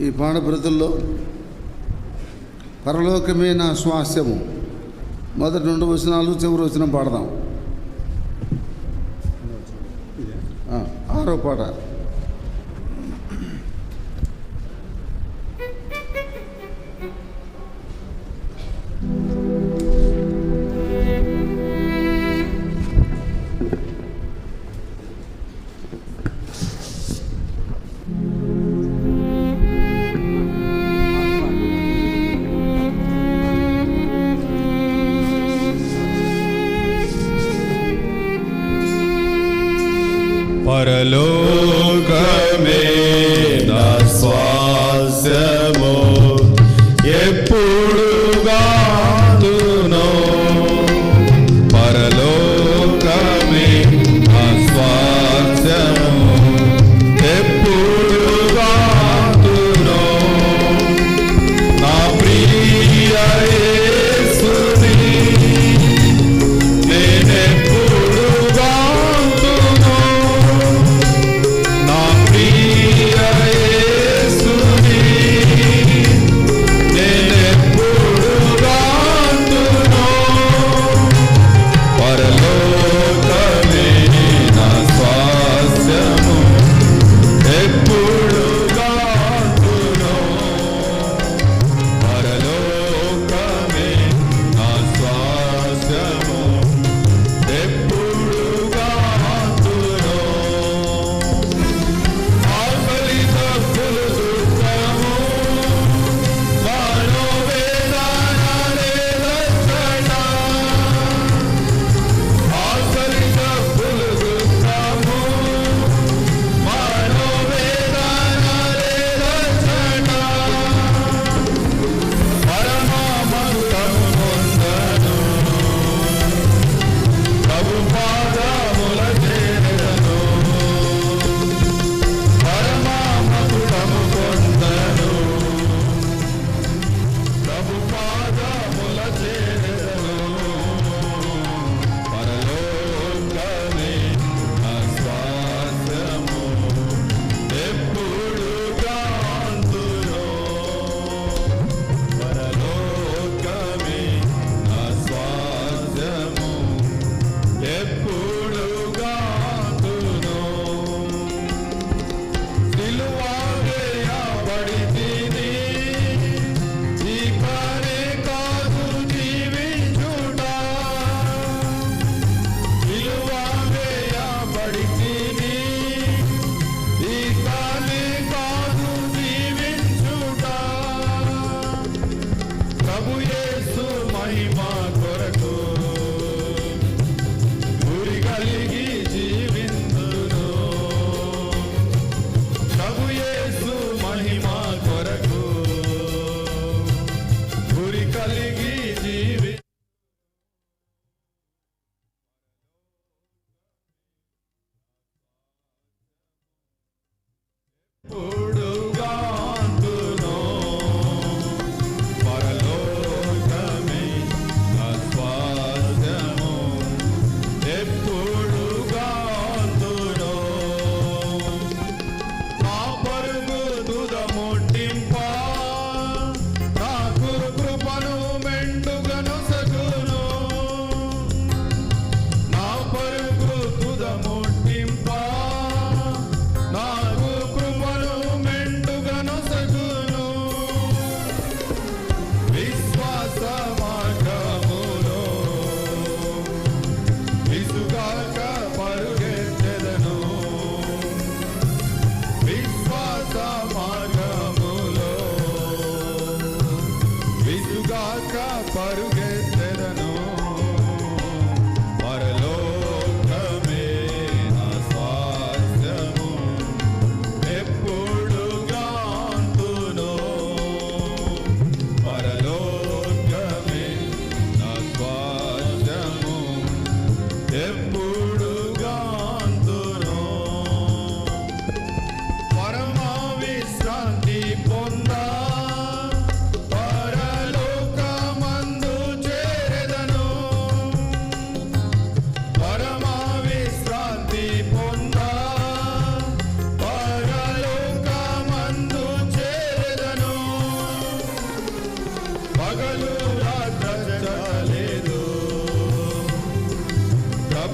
ఈ పాఠప్రతుల్లో పరలోకమే నా స్వాస్యము మొదటి 2 వచనాలు చివరి వచనం పాడదాం. 6వ పాట. పరలోకమే నా స్వాస్యము ఎప్పుడు గాదునో, పరలోకమే నా స్వాస్యము ఎప్పుడు గాదునో, నా ప్రియ యేసుని నేనెప్పుడు గాదునో, నా ప్రియ యేసు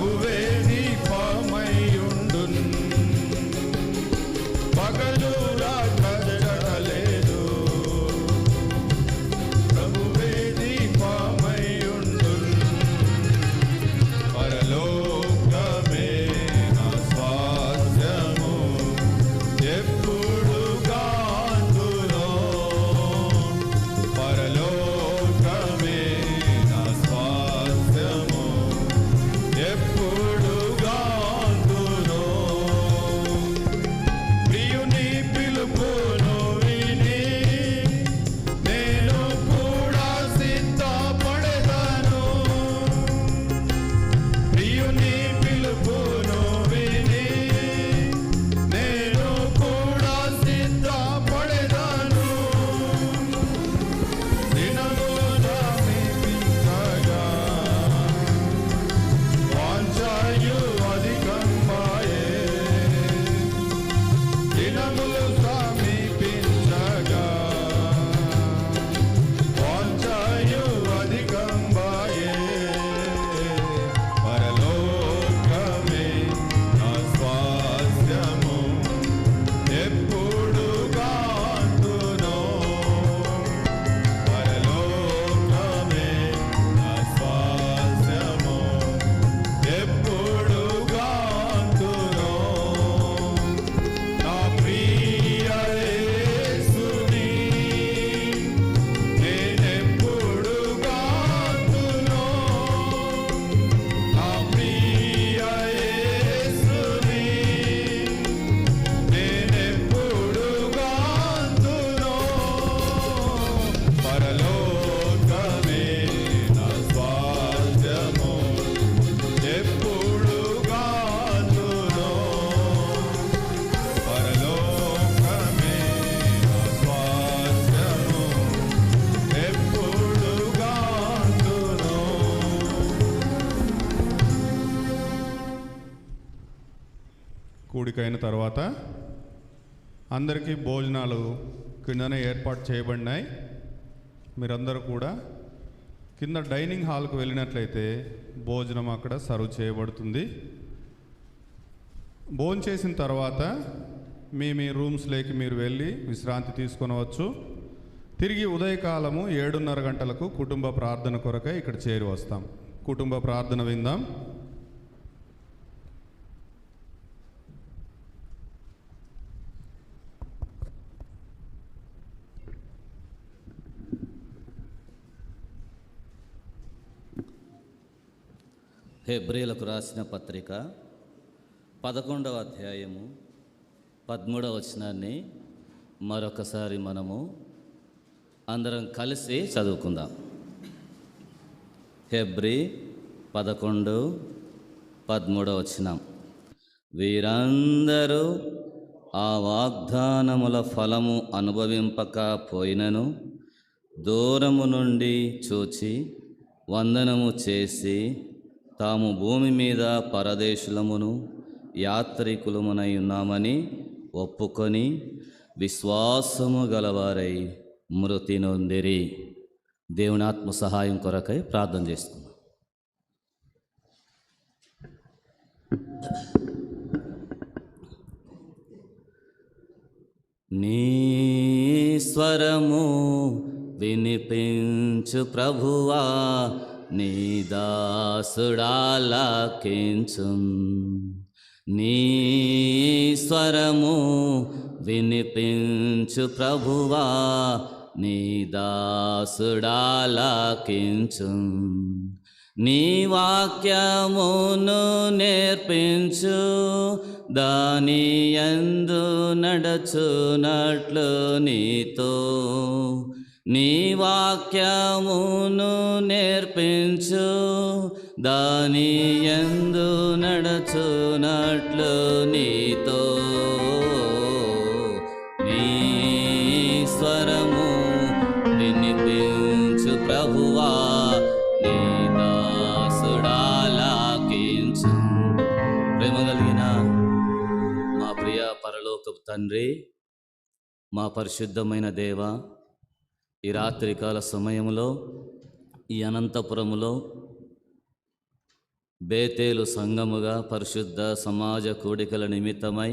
ప్రభువే దీపమయ్యుండున్ పగలు రాకలేదు ప్రభువే దీపమయ్యుండున్ పరలోకమే నా స్వాస్థ్యము ఎప్పుడు గాంతులో పరలోకమే నా స్వాస్థ్యము ఎప్పుడు గాంతులో ప్రియుని పిలుపును విని నేను కూడా సిద్ధపడెదను ప్రియుని పిలుపును విని నేను కూడా సిద్ధపడెదను దినములు సమీపించగా వాంఛయు అధికంబాయే దినములు సమీపించగా వాంఛయు అధికంబాయే పరలోకమే నా స్వాస్థ్యము ఎప్పుడు గాంతునో పరలోకమే నా స్వాస్థ్యము ఎప్పుడు గాంతునో నా ప్రియ యేసుని నేనెప్పుడు గాంతునో నా ప్రియ యేసుని నేనెప్పుడు గాంతునో పరలోకమే నా స్వాస్థ్యము ఎప్పుడు గాంతునో పరలోకమే నా స్వాస్థ్యము ఎప్పుడు గాంతునో. కూడికైన తర్వాత అందరికీ భోజనాలు కిందనే ఏర్పాటు చేయబడినాయి. మీరందరూ కూడా కింద డైనింగ్ హాల్కు వెళ్ళినట్లయితే భోజనం అక్కడ సర్వ్ చేయబడుతుంది. భోజనం చేసిన తర్వాత మీ రూమ్స్లోకి మీరు వెళ్ళి విశ్రాంతి తీసుకొనవచ్చు. తిరిగి ఉదయకాలము 7:30 గంటలకు కుటుంబ ప్రార్థన కొరకై ఇక్కడ చేరి వస్తాం. కుటుంబ ప్రార్థన విందాం. హెబ్రీలకు రాసిన పత్రిక 11వ అధ్యాయము 13వ వచనాన్ని మరొకసారి మనము అందరం కలిసి చదువుకుందాం. హెబ్రీ 11:13 వచనం. వీరందరూ ఆ వాగ్దానముల ఫలము అనుభవింపకపోయినను దూరము నుండి చూచి వందనము చేసి తాము భూమి మీద పరదేశులమును యాత్రికులమునై ఉన్నామని ఒప్పుకొని విశ్వాసము గలవారై మృతి నొందిరి. దేవుని ఆత్మ సహాయం కొరకై ప్రార్థన చేస్తున్నాం. నీ స్వరము వినిపించు ప్రభువా, నీ దాసుడాలకించు. నీ స్వరము వినిపించు ప్రభువా, నీ దాసుడాలకించు. నీ వాక్యమును నేర్పించు, దాని యందు నడచునట్లు నీతో. నీ వాక్యమును నేర్పించు, దాని యందు నడచునట్లు నీతో. నీ స్వరము వినిపించు ప్రభువా, నీ దాసుడాలకించు. ప్రేమ కలిగిన మా ప్రియ పరలోకపు తండ్రి, మా పరిశుద్ధమైన దేవ, ఈ రాత్రికాల సమయంలో ఈ అనంతపురములో బేతేలు సంఘముగా పరిశుద్ధ సమాజ కూడికల నిమిత్తమై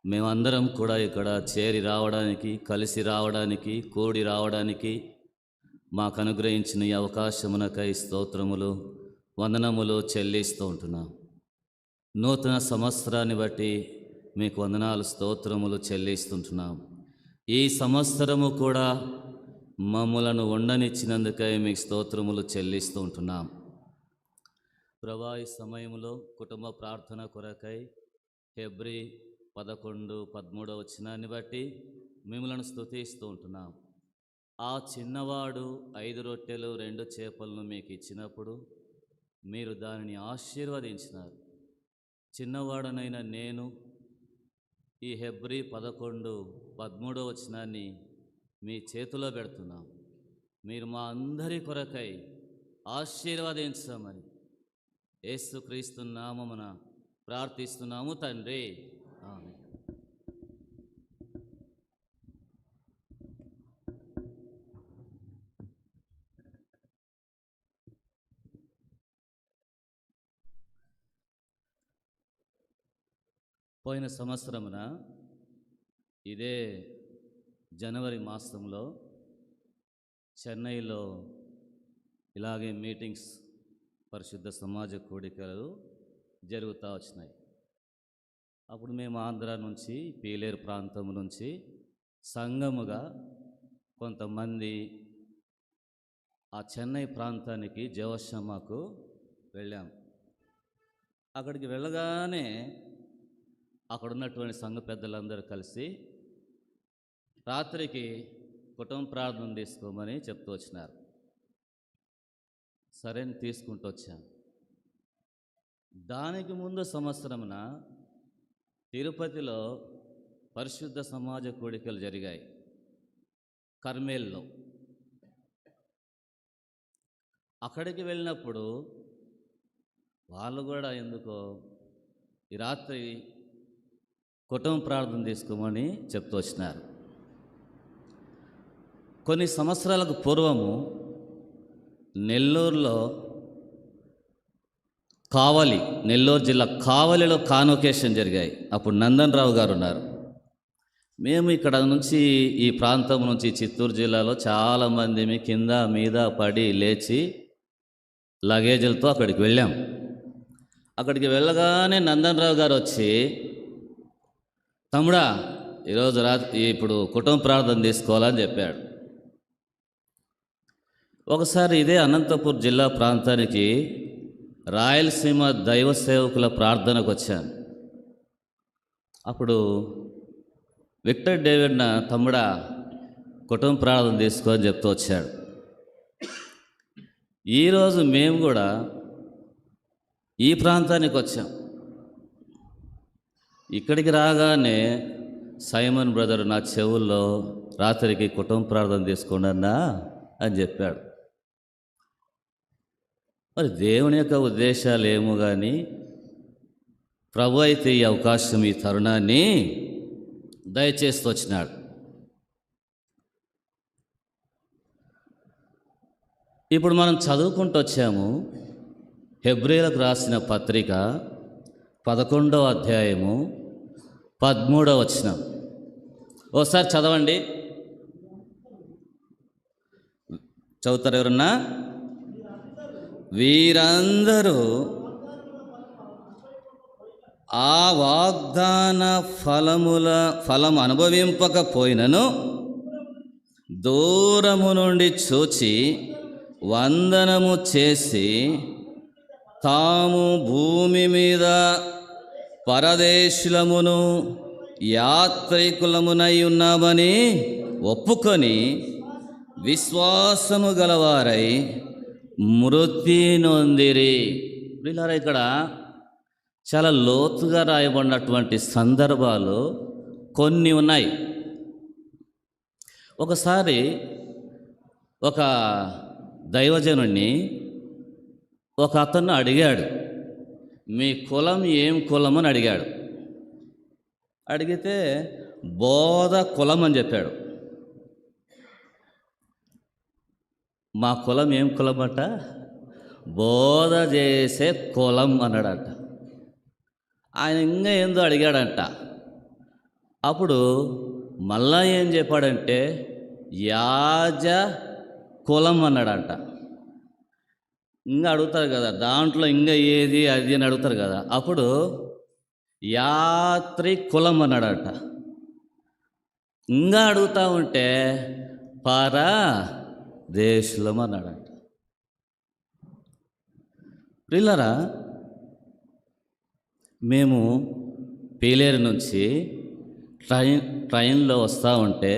మేమందరం కూడా ఇక్కడ చేరి రావడానికి, కలిసి రావడానికి, కూడి రావడానికి మాకు అనుగ్రహించిన ఈ అవకాశమునకై స్తోత్రములు, వందనములు చెల్లిస్తూ ఉంటున్నాం. నూతన సంవత్సరాన్ని బట్టి మీకు వందనాలు, స్తోత్రములు చెల్లిస్తుంటున్నాం. ఈ సంవత్సరము కూడా మమ్ములను ఉండనిచ్చినందుకై మీకు స్తోత్రములు చెల్లిస్తూ ఉంటున్నాం. ప్రభా, ఈ సమయంలో కుటుంబ ప్రార్థన కొరకై హెబ్రీ 11:13 వచనాన్ని బట్టి మిమ్మలను స్తుతిస్తూ ఉంటున్నాం. ఆ చిన్నవాడు 5 రొట్టెలు 2 చేపలను మీకు ఇచ్చినప్పుడు మీరు దానిని ఆశీర్వదించినారు. చిన్నవాడనైన నేను ఈ హెబ్రీ 11:13 వచనాన్ని మీ చేతిలో పెడుతున్నాం. మీరు మా అందరి కొరకై ఆశీర్వదించమని యేసుక్రీస్తు నామమున ప్రార్థిస్తున్నాము తండ్రి, ఆమేన్. పోయిన సంవత్సరమున ఇదే జనవరి మాసంలో చెన్నైలో ఇలాగే మీటింగ్స్, పరిశుద్ధ సమాజ కూడికలు జరుగుతూ వచ్చినాయి. అప్పుడు మేము ఆంధ్ర నుంచి, పీలేరు ప్రాంతం నుంచి సంఘముగా కొంతమంది ఆ చెన్నై ప్రాంతానికి జోషమ్మకు వెళ్ళాం. అక్కడికి వెళ్ళగానే అక్కడ ఉన్నటువంటి సంఘ పెద్దలందరూ కలిసి రాత్రికి కుటుంబ ప్రార్థన తీసుకోమని చెప్తూ వచ్చినారు. సరే అని తీసుకుంటూ వచ్చాను. దానికి ముందు సంవత్సరమున తిరుపతిలో పరిశుద్ధ సమాజ కూడికలు జరిగాయి, కర్మేల్లో. అక్కడికి వెళ్ళినప్పుడు వాళ్ళు కూడా ఎందుకో ఈ రాత్రి కుటుంబ ప్రార్థన తీసుకోమని చెప్తూ వచ్చినారు. కొన్ని సంవత్సరాలకు పూర్వము నెల్లూరులో నెల్లూరు జిల్లా కావలిలో కాన్వకేషన్ జరిగాయి. అప్పుడు నందన్ రావు గారు ఉన్నారు. మేము ఇక్కడ నుంచి, ఈ ప్రాంతం నుంచి, చిత్తూరు జిల్లాలో చాలామంది కింద మీద పడి లేచి లగేజీలతో అక్కడికి వెళ్ళాం. అక్కడికి వెళ్ళగానే నందన్ రావు గారు వచ్చి, తమ్ముడా ఈరోజు రాత్రి ఇప్పుడు కుటుంబ ప్రార్థన తీసుకోవాలని చెప్పాడు. ఒకసారి ఇదే అనంతపూర్ జిల్లా ప్రాంతానికి రాయలసీమ దైవ సేవకుల ప్రార్థనకు వచ్చాను. అప్పుడు విక్టర్ డేవిడ్ నా తమ్ముడా కుటుంబ ప్రార్థన తీసుకో అని చెప్తూ వచ్చాడు. ఈరోజు మేము కూడా ఈ ప్రాంతానికి వచ్చాం. ఇక్కడికి రాగానే సైమన్ బ్రదర్ నా చెవుల్లో రాత్రికి కుటుంబ ప్రార్థన తీసుకోండి అన్నా అని చెప్పాడు. మరి దేవుని యొక్క ఉద్దేశాలు ఏమో కానీ ప్రభు అయితే ఈ అవకాశం, ఈ తరుణాన్ని దయచేస్తూ వచ్చినాడు. ఇప్పుడు మనం చదువుకుంటూ వచ్చాము హెబ్రీలకు రాసిన పత్రిక 11వ అధ్యాయము 13వ వచనం. ఓసారి చదవండి. చదువుతారు ఎవరన్నా? వీరందరూ ఆ వాగ్దాన ఫలం అనుభవింపకపోయినను దూరము నుండి చూచి వందనము చేసి తాము భూమి మీద పరదేశులమును యాత్రికులమునై ఉన్నామని ఒప్పుకొని విశ్వాసము గలవారై మృతి నొందిరి. వీళ్ళారా ఇక్కడ చాలా లోతుగా రాయబడినటువంటి సందర్భాలు కొన్ని ఉన్నాయి. ఒకసారి ఒక దైవజనుడిని ఒక అతను అడిగాడు, మీ కులం ఏం కులం అని అడిగాడు. అడిగితే బోధ కులం అని చెప్పాడు. మా కులం ఏం కులం అంట? బోధ చేసే కులం అన్నాడంట. ఆయన ఇంకా ఏందో అడిగాడంట. అప్పుడు మళ్ళా ఏం చెప్పాడంటే యాజ కులం అన్నాడంట. ఇంకా అడుగుతారు కదా, దాంట్లో ఇంకా ఏది అది అని అడుగుతారు కదా. అప్పుడు యాత్రి కులం అన్నాడట. ఇంకా అడుగుతా ఉంటే పరదేశులం అన్నాడట. ప్రియులారా, మేము పీలేరు నుంచి ట్రైన్లో వస్తూ ఉంటే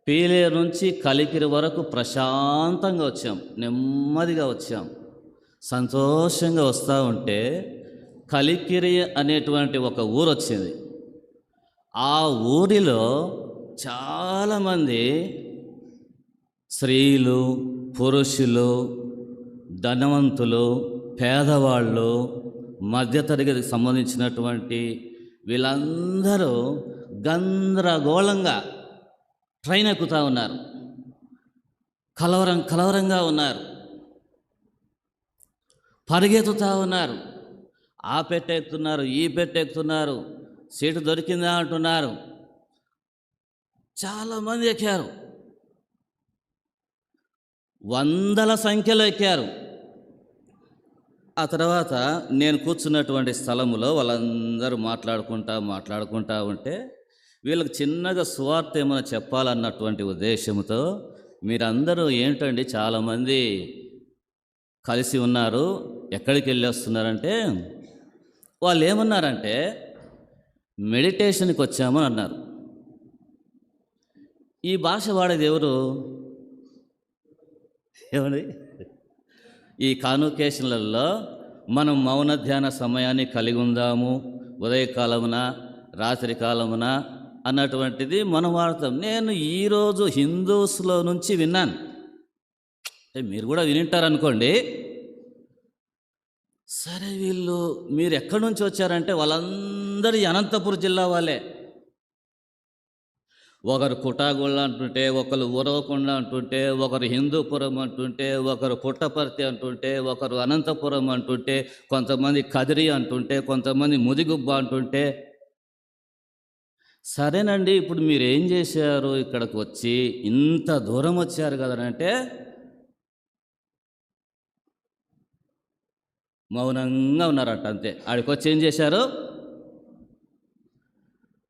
పీలేరు నుంచి కలికిరి వరకు ప్రశాంతంగా వచ్చాం, నెమ్మదిగా వచ్చాం, సంతోషంగా వస్తూ ఉంటే కలికిరి అనేటువంటి ఒక ఊరు వచ్చింది. ఆ ఊరిలో చాలామంది స్త్రీలు, పురుషులు, ధనవంతులు, పేదవాళ్ళు, మధ్యతరగతికి సంబంధించినటువంటి వీళ్ళందరూ గందరగోళంగా ట్రైన్ ఎక్కుతూ ఉన్నారు, కలవరంగా ఉన్నారు, పరిగెత్తుతూ ఉన్నారు. ఆ పెట్టె ఎక్కుతున్నారు, ఈ పెట్టె ఎక్కుతున్నారు, సీటు దొరికిందా అంటున్నారు. చాలామంది ఎక్కారు, వందల సంఖ్యలో ఎక్కారు. ఆ తర్వాత నేను కూర్చున్నటువంటి స్థలములో వాళ్ళందరూ మాట్లాడుకుంటా ఉంటే వీళ్ళకి చిన్నగా సువార్త ఏమైనా చెప్పాలన్నటువంటి ఉద్దేశంతో, మీరందరూ ఏంటండి చాలామంది కలిసి ఉన్నారు, ఎక్కడికి వెళ్ళి వస్తున్నారంటే, వాళ్ళు ఏమన్నారంటే మెడిటేషన్కి వచ్చామని అన్నారు. ఈ భాష వాడేది ఎవరు? ఏమండి, ఈ కాన్వకేషన్లలో మనం మౌన ధ్యాన సమయాన్ని కలిగి ఉందాము, ఉదయకాలమున రాత్రి కాలమున అన్నటువంటిది మనం వాడతాం. నేను ఈరోజు హిందూస్లో నుంచి విన్నాను, మీరు కూడా వినింటారనుకోండి. సరే, మీరు ఎక్కడి నుంచి వచ్చారంటే వాళ్ళందరూ అనంతపురం జిల్లా వాళ్ళే. ఒకరు కుటాగొళ్ళ అంటుంటే, ఒకరు ఉరవకొండ అంటుంటే, ఒకరు హిందూపురం అంటుంటే, ఒకరు పుట్టపర్తి అంటుంటే, ఒకరు అనంతపురం అంటుంటే, కొంతమంది కదిరి అంటుంటే, కొంతమంది ముదిగుబ్బ అంటుంటే. సరేనండి, ఇప్పుడు మీరేం చేశారు ఇక్కడికి వచ్చి? ఇంత దూరం వచ్చారు కదనంటే మౌనంగా ఉన్నారట. అంతే. ఆడికి వచ్చి ఏం చేశారు?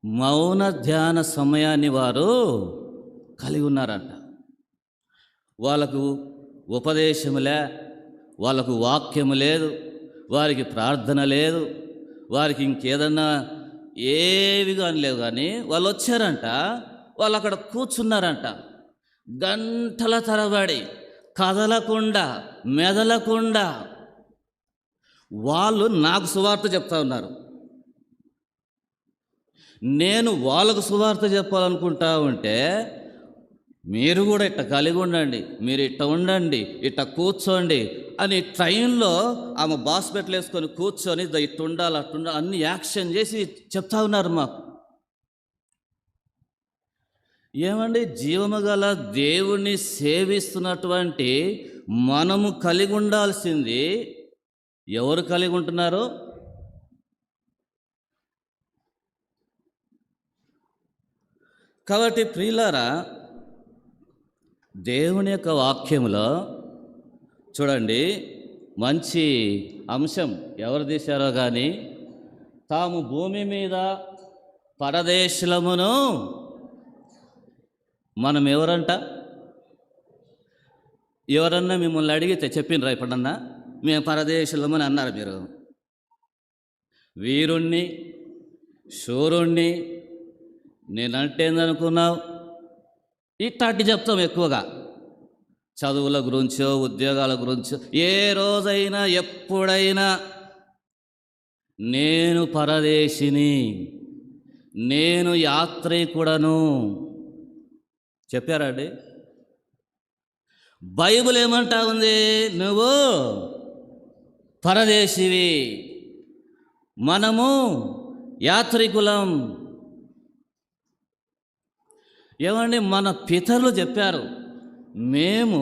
మౌన ధ్యాన సమయాన్ని వారు కలిగి ఉన్నారంట. వాళ్ళకు ఉపదేశములే, వాళ్ళకు వాక్యము లేదు, వారికి ప్రార్థన లేదు, వారికి ఇంకేదన్నా ఏవి కానీ లేవు. కానీ వాళ్ళు వచ్చారంట, వాళ్ళు అక్కడ కూర్చున్నారంట, గంటల తరబడి కదలకుండా మెదలకుండా వాళ్ళు నాకు సువార్త చెప్తా ఉన్నారు. నేను వాళ్ళకు సువార్త చెప్పాలనుకుంటా ఉంటే, మీరు కూడా ఇట్ట కలిగి ఉండండి, మీరు ఇట్ట ఉండండి, ఇట్ట కూర్చోండి అని ట్రైన్లో ఆమె బాస్పెట్లు వేసుకొని కూర్చొని ఇట్టు ఉండాలి అట్టు ఉండాలి అన్ని యాక్షన్ చేసి చెప్తా ఉన్నారు మాకు. ఏమండి, జీవము గల దేవుణ్ణి సేవిస్తున్నటువంటి మనము కలిగి ఉండాల్సింది ఎవరు కలిగి ఉంటున్నారు? కాబట్టి ప్రియులారా, దేవుని యొక్క వాక్యములో చూడండి, మంచి అంశం ఎవరు తీశారో కానీ, తాము భూమి మీద పరదేశులమును. మనం ఎవరంట? ఎవరన్నా మిమ్మల్ని అడిగితే చెప్పినరా ఇప్పుడన్నా మేము పరదేశులమని అన్నారు? మీరు వీరుణ్ణి, శూరుణ్ణి, నేనంటే ఏందనుకున్నావు? ఇట్లాంటి చెప్తాం ఎక్కువగా, చదువుల గురించో ఉద్యోగాల గురించో. ఏ రోజైనా ఎప్పుడైనా నేను పరదేశిని, నేను యాత్రికుడను చెప్పారండి? బైబిల్ ఏమంటా ఉంది? నువ్వు పరదేశివి, మనము యాత్రికులం. ఏమండి, మన పితరులు చెప్పారు, మేము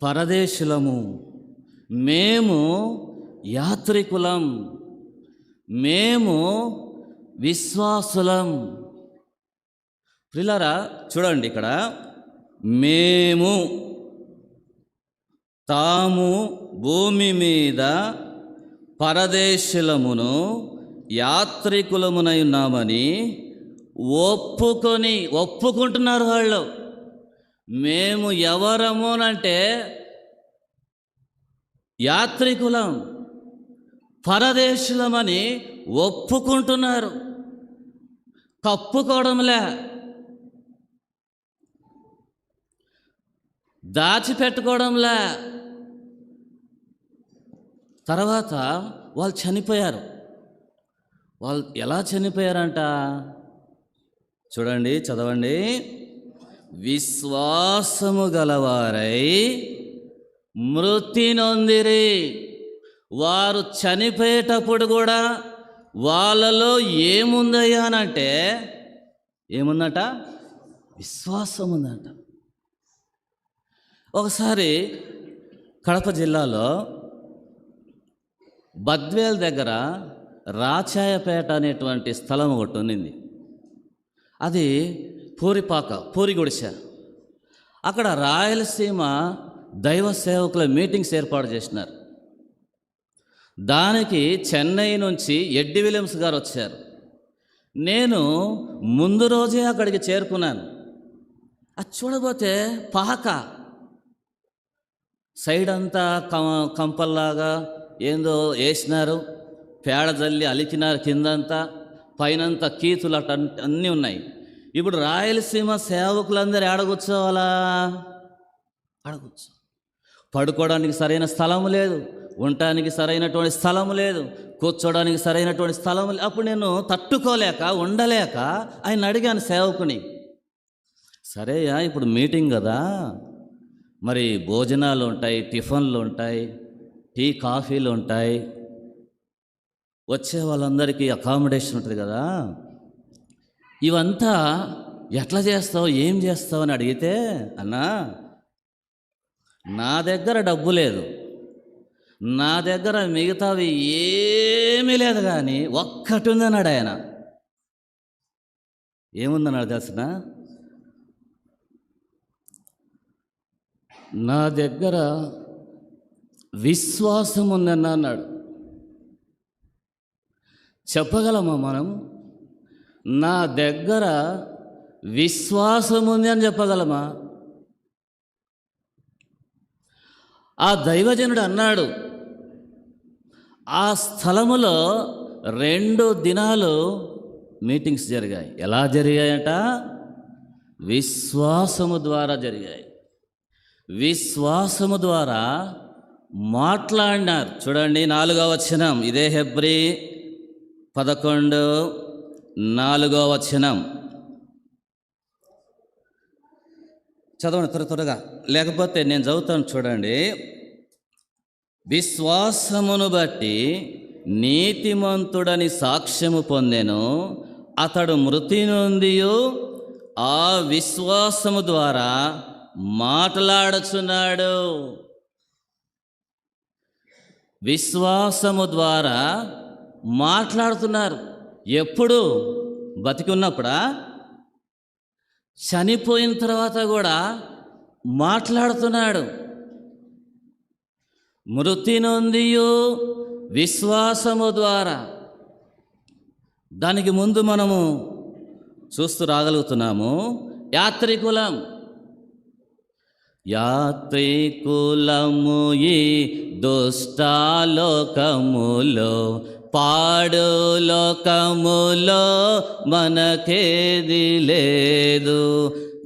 పరదేశులము, మేము యాత్రికులం, మేము విశ్వాసులం. ప్రియులారా చూడండి, ఇక్కడ మేము, తాము భూమి మీద పరదేశులమును యాత్రికులమునై ఉన్నామని ఒప్పుకుంటున్నారు వాళ్ళు. మేము ఎవరమునంటే యాత్రికులం, పరదేశులమని ఒప్పుకుంటున్నారు. కప్పుకోవడంలే, దాచిపెట్టుకోవడంలే. తర్వాత వాళ్ళు చనిపోయారు. వాళ్ళు ఎలా చనిపోయారంట చూడండి, చదవండి. విశ్వాసము గలవారై మృతి నొందిరి. వారు చనిపోయేటప్పుడు కూడా వాళ్ళలో ఏముందయ్యా అనంటే, ఏముందట? విశ్వాసం ఉందట. ఒకసారి కడప జిల్లాలో బద్వేల్ దగ్గర రాచాయపేట అనేటువంటి స్థలం ఒకటి ఉన్నింది. అది పూరి గుడిసె. అక్కడ రాయలసీమ దైవ సేవకుల మీటింగ్స్ ఏర్పాటు చేసినారు. దానికి చెన్నై నుంచి ఎడ్డి విలియమ్స్ గారు వచ్చారు. నేను ముందు రోజే అక్కడికి చేరుకున్నాను. అది చూడబోతే పాక సైడ్ అంతా కంపల్లాగా ఏందో వేసినారు, పేడ జల్లి అలికినారు, కిందంతా పైనంతా కీతులు అట్ట అన్నీ ఉన్నాయి. ఇప్పుడు రాయలసీమ సేవకులందరూ ఏడగొచ్చుకోవాలా? అడగొచ్చు. పడుకోవడానికి సరైన స్థలం లేదు, ఉండటానికి సరైనటువంటి స్థలం లేదు, కూర్చోడానికి సరైనటువంటి స్థలం లేదు. అప్పుడు నేను తట్టుకోలేక ఉండలేక ఆయన అడిగాను సేవకుని, సరేయా ఇప్పుడు మీటింగ్ కదా, మరి భోజనాలు ఉంటాయి, టిఫిన్లు ఉంటాయి, టీ కాఫీలు ఉంటాయి, వచ్చే వాళ్ళందరికీ అకామిడేషన్ ఉంటుంది కదా, ఇవంతా ఎట్లా చేస్తావు, ఏం చేస్తావు అని అడిగితే, అన్నా నా దగ్గర డబ్బు లేదు, నా దగ్గర మిగతావి ఏమీ లేదు, కానీ ఒక్కటి ఉందన్నాడు ఆయన. ఏముందన్నాడు తెలిసిన? నా దగ్గర విశ్వాసం ఉందన్న అన్నాడు. చెప్పగలమా మనం నా దగ్గర విశ్వాసం ఉంది అని చెప్పగలమా? ఆ దైవజనుడు అన్నాడు, ఆ స్థలములో 2 దినాలు మీటింగ్స్ జరిగాయి. ఎలా జరిగాయట? విశ్వాసము ద్వారా జరిగాయి. విశ్వాసము ద్వారా మాట్లాడినారు. చూడండి 4వ వచనం, ఇదే హెబ్రీ 11:4 వచనం చదవండి త్వరగా, లేకపోతే నేను చదువుతాను. చూడండి, విశ్వాసమును బట్టి నీతిమంతుడని సాక్ష్యము పొందెను, అతడు మృతి నొంది ఆ విశ్వాసము ద్వారా మాట్లాడుచున్నాడు. విశ్వాసము ద్వారా మాట్లాడుతున్నారు. ఎప్పుడు? బతికి ఉన్నప్పుడా? చనిపోయిన తర్వాత కూడా మాట్లాడుతున్నాడు. మృతి నొంది విశ్వాసము ద్వారా. దానికి ముందు మనము చూస్తూ రాగలుగుతున్నాము, యాత్రికులం. యాత్రికులము ఈ దుష్టాలోకములో, పాడు లోకములో మనకేది లేదు.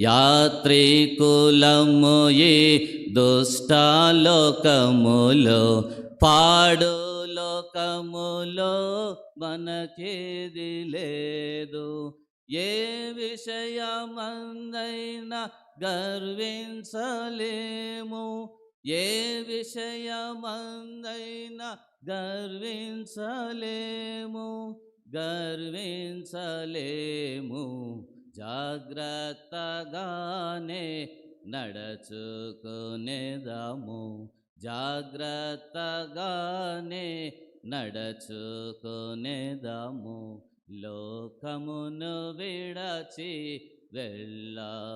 యాత్రికులము ఈ దుష్టాలోకములో, పాడు లోకములో మనకేది లేదు. ఏ విషయమందైనా గర్వించలేము, ఏ విషయమందైనా గర్వించలేము. జాగ్రత్తగానే నడుచుకునేదాము, జాగ్రత్తగానే నడచుకునేదాము, లోకమును విడచి వెళ్ళవలెనుగా,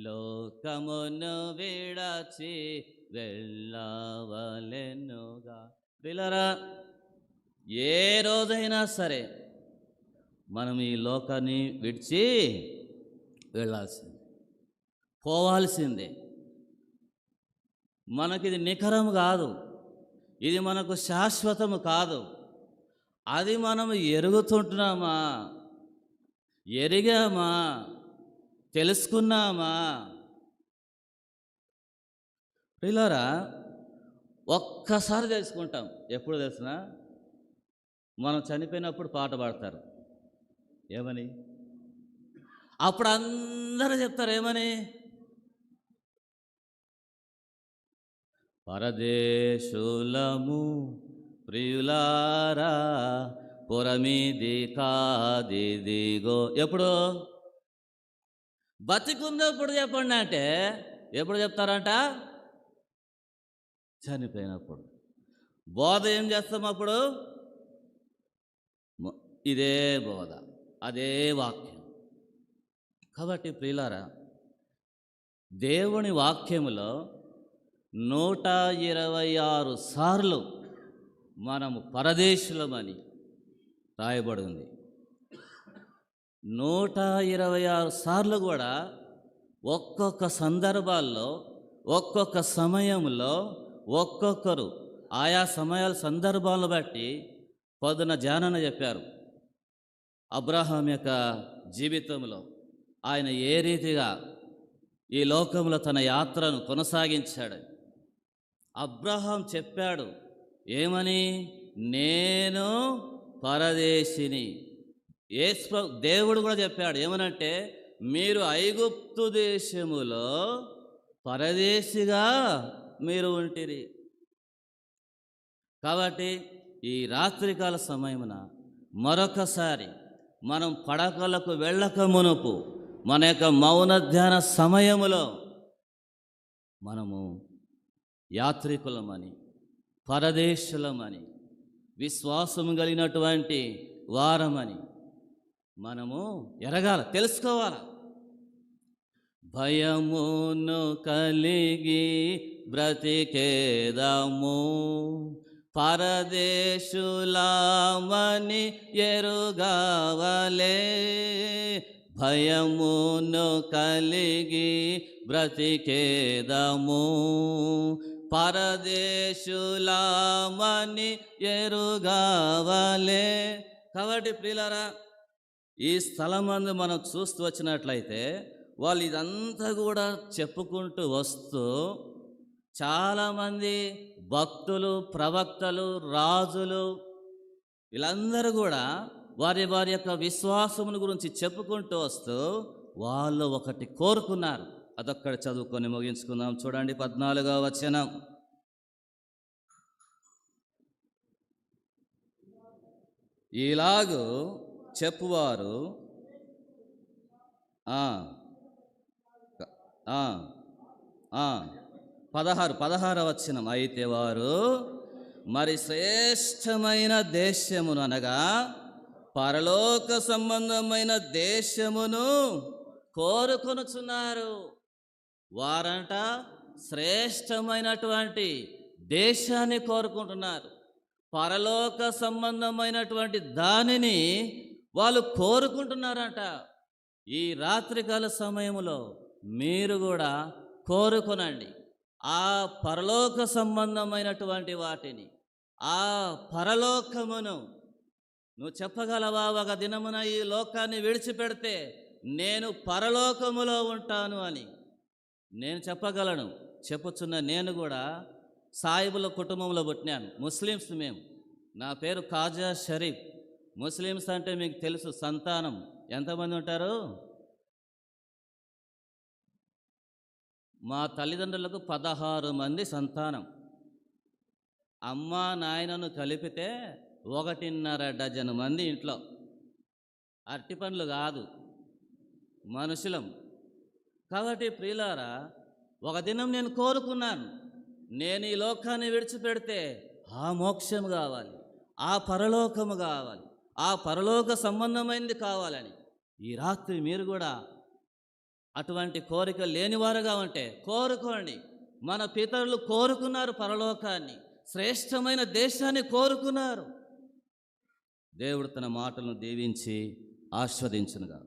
లోకమును విడచి వెళ్ళవలెనుగా. పిల్లరా, ఏ రోజైనా సరే మనం ఈ లోకాన్ని విడిచి వెళ్ళాల్సిందే, పోవాల్సిందే. మనకిది నికరం కాదు, ఇది మనకు శాశ్వతము కాదు. అది మనం ఎరుగుతుంటున్నామా, ఎరిగామా, తెలుసుకున్నామా? పిల్లరా, ఒక్కసారి తెలుసుకుంటాం. ఎప్పుడు తెలిసినా మనం చనిపోయినప్పుడు పాట పాడతారు. ఏమని? అప్పుడు అందరూ చెప్తారు ఏమని? పరదేశులము ప్రియులారా పురమిది కాదిదిగో. ఎప్పుడు? బతికున్నప్పుడు చెప్పండి అంటే ఎప్పుడు చెప్తారంట? చనిపోయినప్పుడు. బోధ ఏం చేస్తాం అప్పుడు? ఇదే బోధ, అదే వాక్యం. కాబట్టి ప్రియులారా, దేవుని వాక్యములో 126 సార్లు మనము పరదేశులమని రాయబడి ఉంది. 126 సార్లు కూడా ఒక్కొక్క సందర్భాల్లో, ఒక్కొక్క సమయంలో ఒక్కొక్కరు ఆయా సమయాల సందర్భాలను బట్టి పొద్దున ధ్యానాన్ని చెప్పారు. అబ్రహాం యొక్క జీవితంలో ఆయన ఏ రీతిగా ఈ లోకంలో తన యాత్రను కొనసాగించాడు. అబ్రహాం చెప్పాడు ఏమని? నేను పరదేశిని. దేవుడు కూడా చెప్పాడు ఏమనంటే, మీరు ఐగుప్తు దేశములో పరదేశిగా మీరు ఉంటిరి. కాబట్టి ఈ రాత్రికాల సమయమున మరొకసారి మనం పడకలకు వెళ్ళక మునుపు మన యొక్క మౌన ధ్యాన సమయములో మనము యాత్రికులమని, పరదేశులమని, విశ్వాసము కలిగినటువంటి వారమని మనము ఎరగాల, తెలుసుకోవాలి. భయమును కలిగి బ్రతికేదము, పరదేశులమని ఎరుగవలే. భయమును కలిగి బ్రతికేదము, పరదేశులమని ఎరుగవలే. కాబట్టి ప్రియులారా, ఈ స్థలమందు మనం చూస్తూ వచ్చినట్లయితే వాళ్ళు ఇదంతా కూడా చెప్పుకుంటూ వస్తూ చాలామంది భక్తులు, ప్రవక్తలు, రాజులు వీళ్ళందరూ కూడా వారి వారి యొక్క విశ్వాసమును గురించి చెప్పుకుంటూ వస్తూ వాళ్ళు ఒకటి కోరుకున్నారు. అదొక్కటి చదువుకొని ముగించుకుందాం. చూడండి 14వ వచనం. ఇలాగూ చెప్పువారు 16వ వచనం. అయితే వారు మరి శ్రేష్టమైన దేశమును అనగా పరలోక సంబంధమైన దేశమును కోరుకొనుచున్నారు. వారంట శ్రేష్టమైనటువంటి దేశాన్ని కోరుకుంటున్నారు. పరలోక సంబంధమైనటువంటి దానిని వాళ్ళు కోరుకుంటున్నారంట. ఈ రాత్రికాల సమయంలో మీరు కూడా కోరుకొనండి ఆ పరలోక సంబంధమైనటువంటి వాటిని, ఆ పరలోకమును. నువ్వు చెప్పగలవా, ఒక దినమున ఈ లోకాన్ని విడిచిపెడితే నేను పరలోకములో ఉంటాను అని? నేను చెప్పగలను. చెప్పుచున్న నేను కూడా సాయిబుల కుటుంబంలో పుట్టినాను. ముస్లిమ్స్ మేము. నా పేరు ఖాజా షరీఫ్. ముస్లిమ్స్ అంటే మీకు తెలుసు, సంతానం ఎంతమంది ఉంటారు? మా తల్లిదండ్రులకు 16 మంది సంతానం. అమ్మ నాయనను కలిపితే 1.5 డజను మంది ఇంట్లో. అరటి పండ్లు కాదు, మనుషులం. కాబట్టి ప్రియులారా, ఒక దినం నేను కోరుకున్నాను, నేను ఈ లోకాన్ని విడిచిపెడితే ఆ మోక్షం కావాలి, ఆ పరలోకము కావాలి, ఆ పరలోక సంబంధమైనది కావాలని. ఈ రాత్రి మీరు కూడా అటువంటి కోరిక లేనివారుగా ఉంటే కోరుకోండి. మన పితరులు కోరుకున్నారు పరలోకాన్ని, శ్రేష్టమైన దేశాన్ని కోరుకున్నారు. దేవుడు తన మాటలను దీవించి ఆస్వాదించునుగా.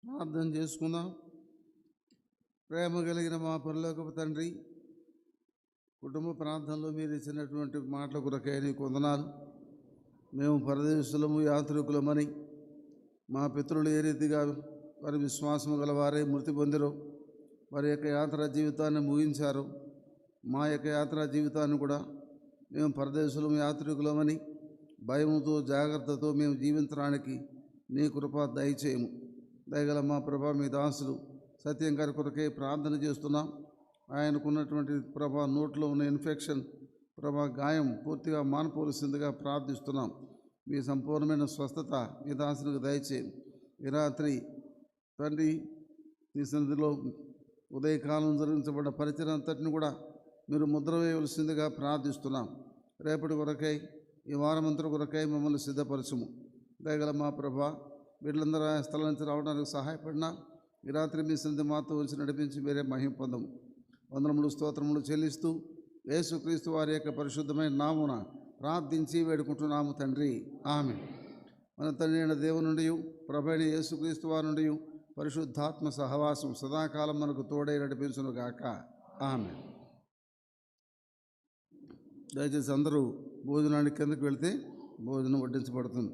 ప్రార్థన చేసుకుందాం. ప్రేమ కలిగిన మా పరలోకపు తండ్రి, కుటుంబ ప్రాంతంలో మీరు ఇచ్చినటువంటి మాటల కొరకై నీకు వందనాలు. మేము పరదేశులము, యాత్రికులమని మా పితరులు ఏ రీతిగా వారి విశ్వాసము గలవారే మృతి పొందిరో వారి యొక్క యాత్రా జీవితాన్ని ముగించారు. మా యొక్క యాత్రా జీవితాన్ని కూడా మేము పరదేశులము, యాత్రికులమని భయముతో, జాగ్రత్తతో మేము జీవించడానికి నీ కృప దయచేయము. దయగల మా ప్రభా, మీ దాసులు సత్యం గారి కొరకే ప్రార్థన చేస్తున్నాం. ఆయనకున్నటువంటి ప్రభా నోట్లో ఉన్న ఇన్ఫెక్షన్ ప్రభా గాయం పూర్తిగా మానుకోవలసిందిగా ప్రార్థిస్తున్నాం. మీ సంపూర్ణమైన స్వస్థత మీ దాసునికి దయచేయండి. ఈ రాత్రి తండ్రి మీ సన్నిధిలో ఉదయకాలం జరిగించబడ్డ పరిచయం అంతటిని కూడా మీరు ముద్ర వేయవలసిందిగా ప్రార్థిస్తున్నాం. రేపటి కొరకై, ఈ వారమంతటి కొరకై మమ్మల్ని సిద్ధపరచుము. దయగల మా ప్రభా, వీళ్ళందరూ ఆ స్థలం నుంచి రావడానికి సహాయపడినా ఈ రాత్రి మీ సన్నిధి మాతో వచ్చి నడిపించి మీరే మహిమ పొందము. వందనములు, స్తోత్రములు చెల్లిస్తూ యేసుక్రీస్తు వారి యొక్క పరిశుద్ధమైన నామున ప్రార్థించి వేడుకుంటున్నాము తండ్రి, ఆమె. మన తండ్రి అయిన దేవుని నుండి, ప్రభు అయిన యేసుక్రీస్తు వారి నుండి పరిశుద్ధాత్మ సహవాసం సదాకాలం మనకు తోడై నడిపించును గాక, ఆమె. దయచేసి అందరూ భోజనానికి కిందకు వెళితే భోజనం వడ్డించబడుతుంది.